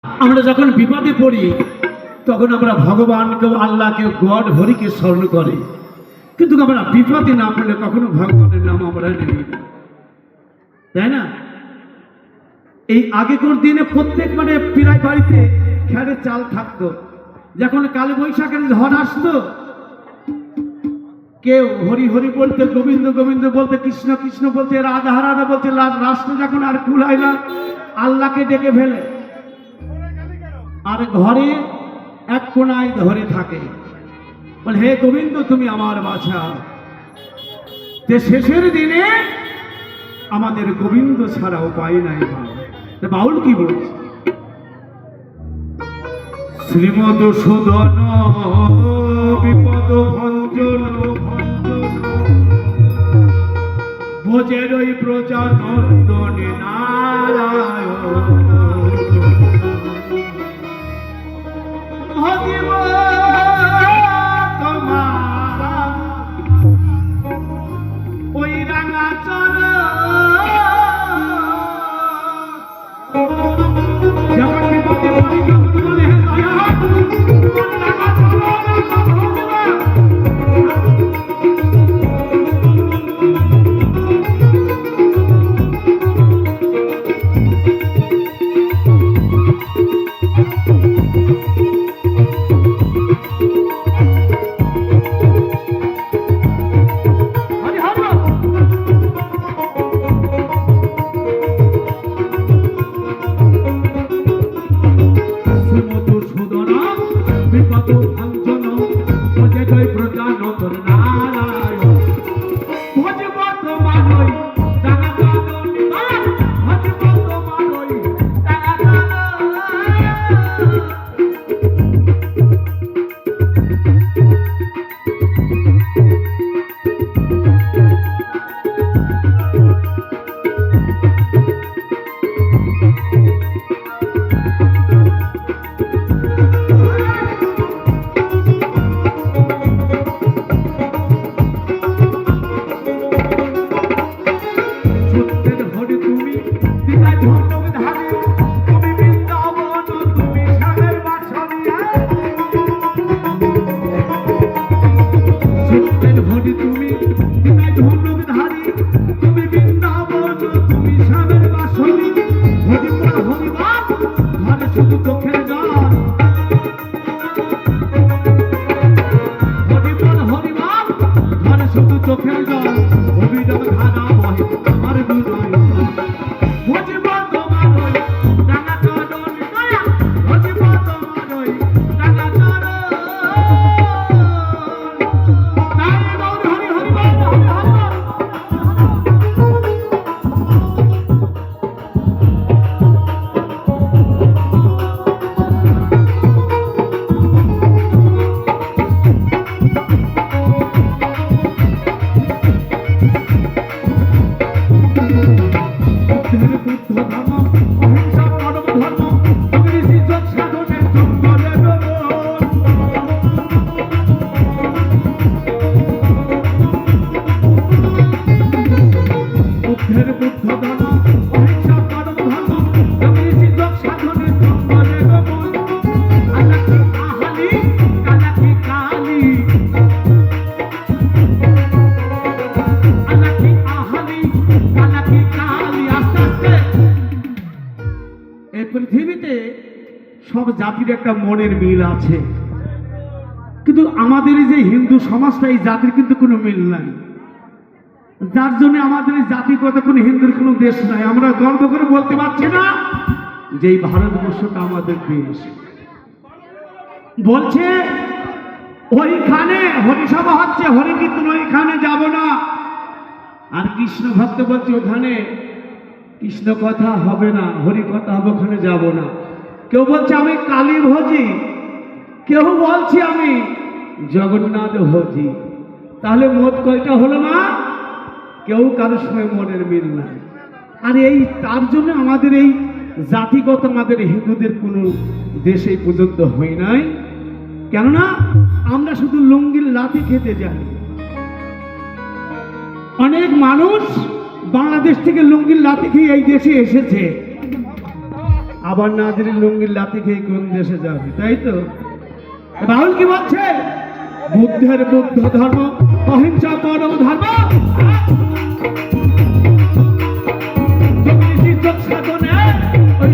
আমরা যখন বিপদে পড়ি তখন আমরা ভগবানকে, আল্লাহকে, গড হরিকে স্মরণ করি, কিন্তু আমরা বিপদে না পড়লে কখনো ভগবানের নাম আমরা নেই না, তাই না? এই আগেকার দিনে প্রত্যেক প্রায় বাড়িতে খেড়ে চাল থাকতো। যখন কালী বৈশাখের ঝড় আসতো, কেউ হরি হরি বলতে, গোবিন্দ গোবিন্দ বলতে, কৃষ্ণ কৃষ্ণ বলতে, রাধা রাধা বলতে, রাষ্ট্র যখন আর কুলায় না, আল্লাহকে ডেকে ফেলে আর ঘরে এক কোনায় ধরে থাকে, বলে হে গোবিন্দ তুমি আমার বাছা। যে শেষের দিনে আমাদের গোবিন্দ ছাড়া উপায় নাই। বাউল কি বলছে? শ্রীমদ সুদন বিপদ ভঞ্জন ভোজের ওই প্রজানন্দনে নারায়ণ ভজিব তোমার ওই রাঙা যখন বিপদে পড়ি তখন বলে হে দয়া সব জাতির একটা মনের মিল আছে, কিন্তু আমাদের এই যে হিন্দু সমাজটা, এই জাতির কিন্তু কোনো মিল নাই, যার জন্য আমাদের এই জাতিগত কোনো হিন্দুর কোনো দেশ নাই। আমরা গর্ব করে বলতে পারছি না যে এই ভারতবর্ষটা আমাদের দেশ। বলছে ওইখানে হরিসভা হচ্ছে, হরি কীর্তন, ওইখানে যাব না। আর কৃষ্ণ ভক্ত বলছে ওখানে কৃষ্ণ কথা হবে না, হরি কথা হবে, ওখানে যাব না। কেউ বলছে আমি কালী ভজি, কেউ বলছে আমি জগন্নাথ ভজি। তাহলে মত কয়টা হলো না? কেউ কারোর সঙ্গে মনের মিল নাই। আর এই তার জন্য আমাদের এই জাতিগত আমাদের হিন্দুদের কোনো দেশে পর্যন্ত হয় নাই। কেননা আমরা শুধু লুঙ্গির লাঠি খেতে যাই। অনেক মানুষ বাংলাদেশ থেকে লুঙ্গির লাঠি খেয়ে এই দেশে এসেছে, আবার নাজরি লুঙ্গির লাতি খেয়ে কোন দেশে যাবে, তাই তো? রাহুল কি বলছে? বুদ্ধের বুদ্ধ ধর্ম, অহিংসা পরম ধর্ম। সাধনে ওই